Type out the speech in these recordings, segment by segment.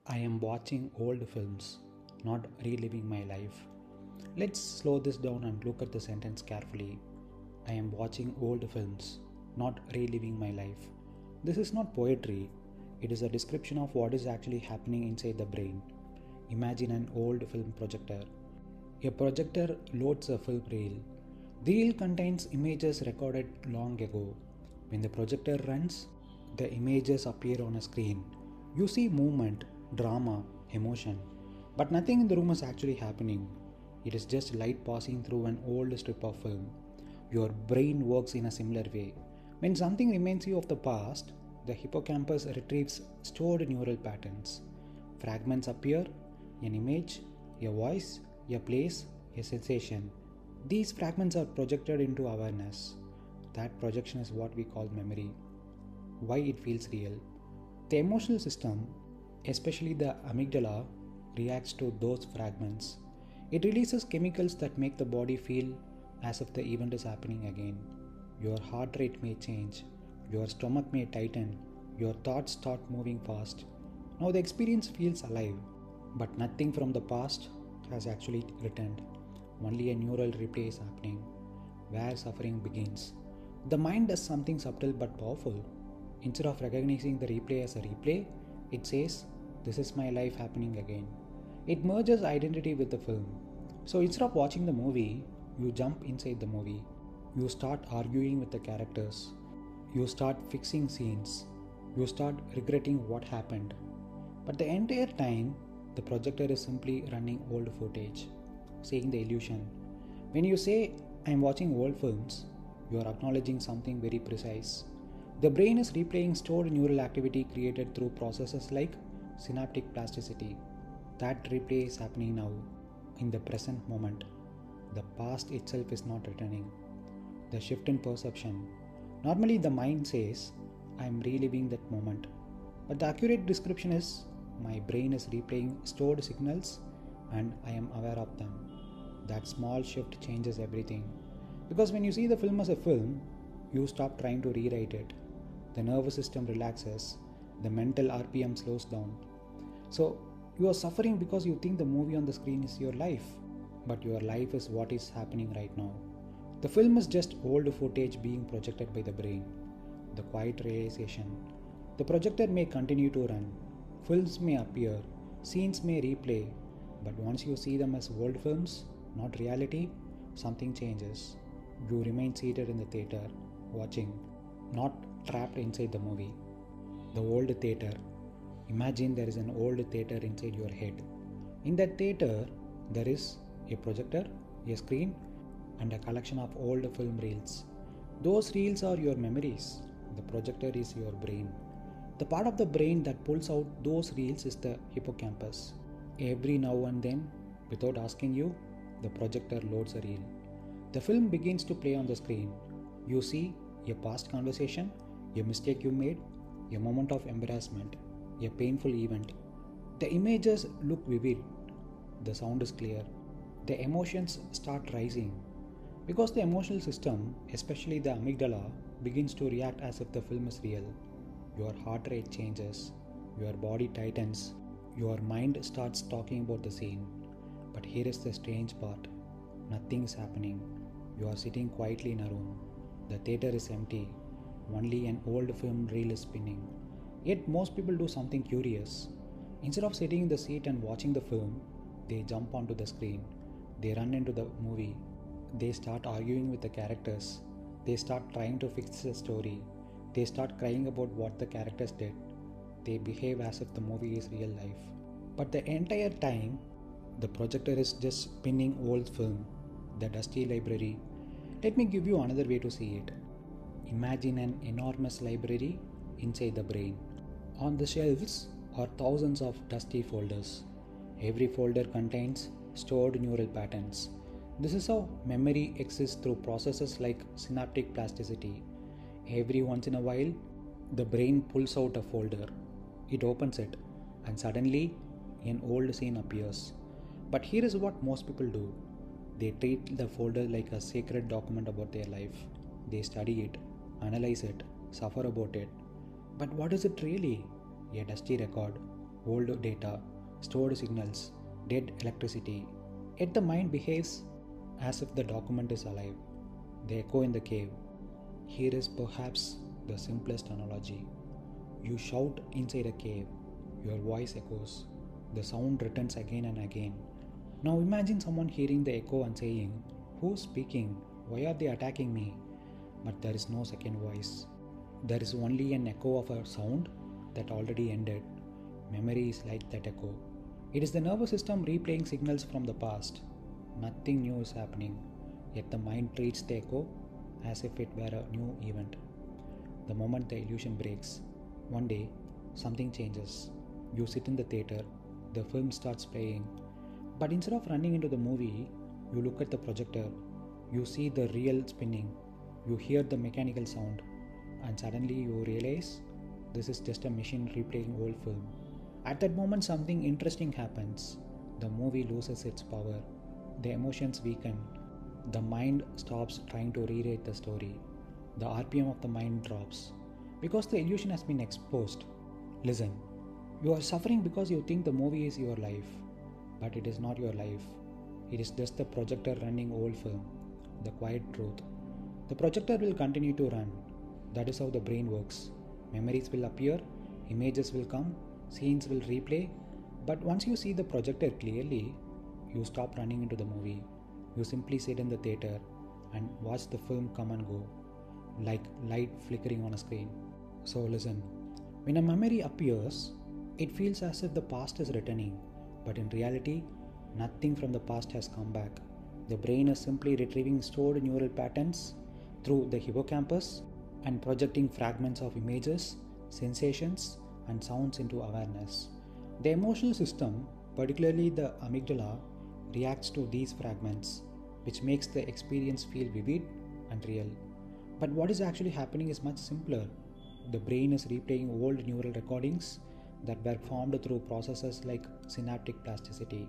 I am watching old films, not reliving my life. Let's slow this down and look at the sentence carefully. I am watching old films, not reliving my life. This is not poetry, it is a description of what is actually happening inside the brain. Imagine an old film projector. A projector loads a film reel. The reel contains images recorded long ago. When the projector runs, the images appear on a screen. You see movement, drama, emotion, but nothing in the room is actually happening. It is just light passing through an old strip of film. Your brain works in a similar way. When something reminds you of the past, the hippocampus retrieves stored neural patterns. Fragments appear, an image, a voice, a place, a sensation. These fragments are projected into awareness. That projection is what we call memory. Why it feels real. The emotional system, especially the amygdala, reacts to those fragments. It releases chemicals that make the body feel as if the event is happening again. Your heart rate may change, your stomach may tighten, your thoughts start moving fast. Now the experience feels alive, but nothing from the past has actually returned. Only a neural replay is happening, where suffering begins. The mind does something subtle but powerful. Instead of recognizing the replay as a replay, it says, "This is my life happening again." It merges identity with the film. So instead of watching the movie, you jump inside the movie. You start arguing with the characters. You start fixing scenes. You start regretting what happened. But the entire time, the projector is simply running old footage, seeing the illusion. When you say, "I'm watching old films," you are acknowledging something very precise. The brain is replaying stored neural activity created through processes like synaptic plasticity. That replay is happening now, in the present moment. The past itself is not returning. The shift in perception. Normally, the mind says, "I am reliving that moment." But the accurate description is, "My brain is replaying stored signals and I am aware of them." That small shift changes everything. Because when you see the film as a film, you stop trying to rewrite it. The nervous system relaxes, the mental RPM slows down. So, you are suffering because you think the movie on the screen is your life, but your life is what is happening right now. The film is just old footage being projected by the brain. The quiet realization. The projector may continue to run, films may appear, scenes may replay, but once you see them as old films, not reality, something changes. You remain seated in the theater, watching, not trapped inside the movie. The old theater. Imagine there is an old theater inside your head. In that theater, there is a projector, a screen, and a collection of old film reels. Those reels are your memories. The projector is your brain. The part of the brain that pulls out those reels is the hippocampus. Every now and then, without asking you, the projector loads a reel. The film begins to play on the screen. You see a past conversation, a mistake you made, a moment of embarrassment, a painful event. The images look vivid. The sound is clear. The emotions start rising. Because the emotional system, especially the amygdala, begins to react as if the film is real. Your heart rate changes. Your body tightens. Your mind starts talking about the scene. But here is the strange part. Nothing is happening. You are sitting quietly in a room. The theater is empty. Only an old film reel is spinning. Yet most people do something curious. Instead of sitting in the seat and watching the film, they jump onto the screen. They run into the movie. They start arguing with the characters. They start trying to fix the story. They start crying about what the characters did. They behave as if the movie is real life. But the entire time, the projector is just spinning old film, the dusty library. Let me give you another way to see it. Imagine an enormous library inside the brain. On the shelves are thousands of dusty folders. Every folder contains stored neural patterns. This is how memory exists through processes like synaptic plasticity. Every once in a while, the brain pulls out a folder. It opens it, and suddenly, an old scene appears. But here is what most people do. They treat the folder like a sacred document about their life. They study it, analyze it, suffer about it. But what is it really? A dusty record. old data, stored signals, dead electricity. Yet the mind behaves as if the document is alive. The echo in the cave. Here is perhaps the simplest analogy. You shout inside a cave, your voice echoes, the sound returns again and again. Now imagine someone hearing the echo and saying, "Who's speaking? Why are they attacking me?" But there is no second voice. There is only an echo of a sound that already ended. Memory is like that echo. It is the nervous system replaying signals from the past. Nothing new is happening, yet the mind treats the echo as if it were a new event. The moment the illusion breaks, one day, something changes. You sit in the theater, the film starts playing, but instead of running into the movie, you look at the projector, you see the reel spinning, you hear the mechanical sound, and suddenly you realize this is just a machine replaying old film. At that moment, something interesting happens. The movie loses its power, the emotions weaken, the mind stops trying to rewrite the story, the RPM of the mind drops because the illusion has been exposed. Listen, you are suffering because you think the movie is your life, but it is not your life. It is just the projector running old film, the quiet truth. The projector will continue to run. That is how the brain works. Memories will appear, images will come, scenes will replay, but once you see the projector clearly, you stop running into the movie. You simply sit in the theater and watch the film come and go, like light flickering on a screen. So listen, when a memory appears, it feels as if the past is returning, but in reality, nothing from the past has come back. The brain is simply retrieving stored neural patterns through the hippocampus and projecting fragments of images, sensations, and sounds into awareness. The emotional system, particularly the amygdala, reacts to these fragments, which makes the experience feel vivid and real. But what is actually happening is much simpler. The brain is replaying old neural recordings that were formed through processes like synaptic plasticity.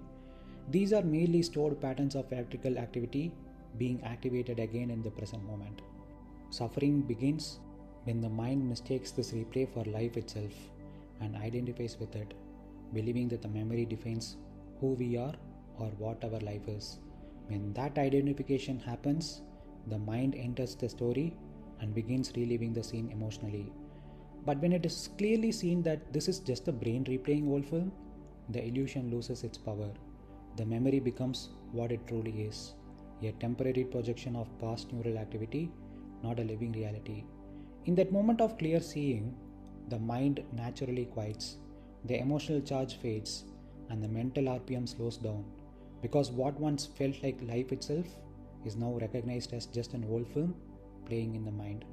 These are merely stored patterns of electrical activity being activated again in the present moment. Suffering begins when the mind mistakes this replay for life itself and identifies with it, believing that the memory defines who we are or what our life is. When that identification happens, the mind enters the story and begins reliving the scene emotionally. But when it is clearly seen that this is just the brain replaying old film, the illusion loses its power. The memory becomes what it truly is, a temporary projection of past neural activity, not a living reality. In that moment of clear seeing, the mind naturally quiets, the emotional charge fades, and the mental RPM slows down, because what once felt like life itself is now recognized as just an old film playing in the mind.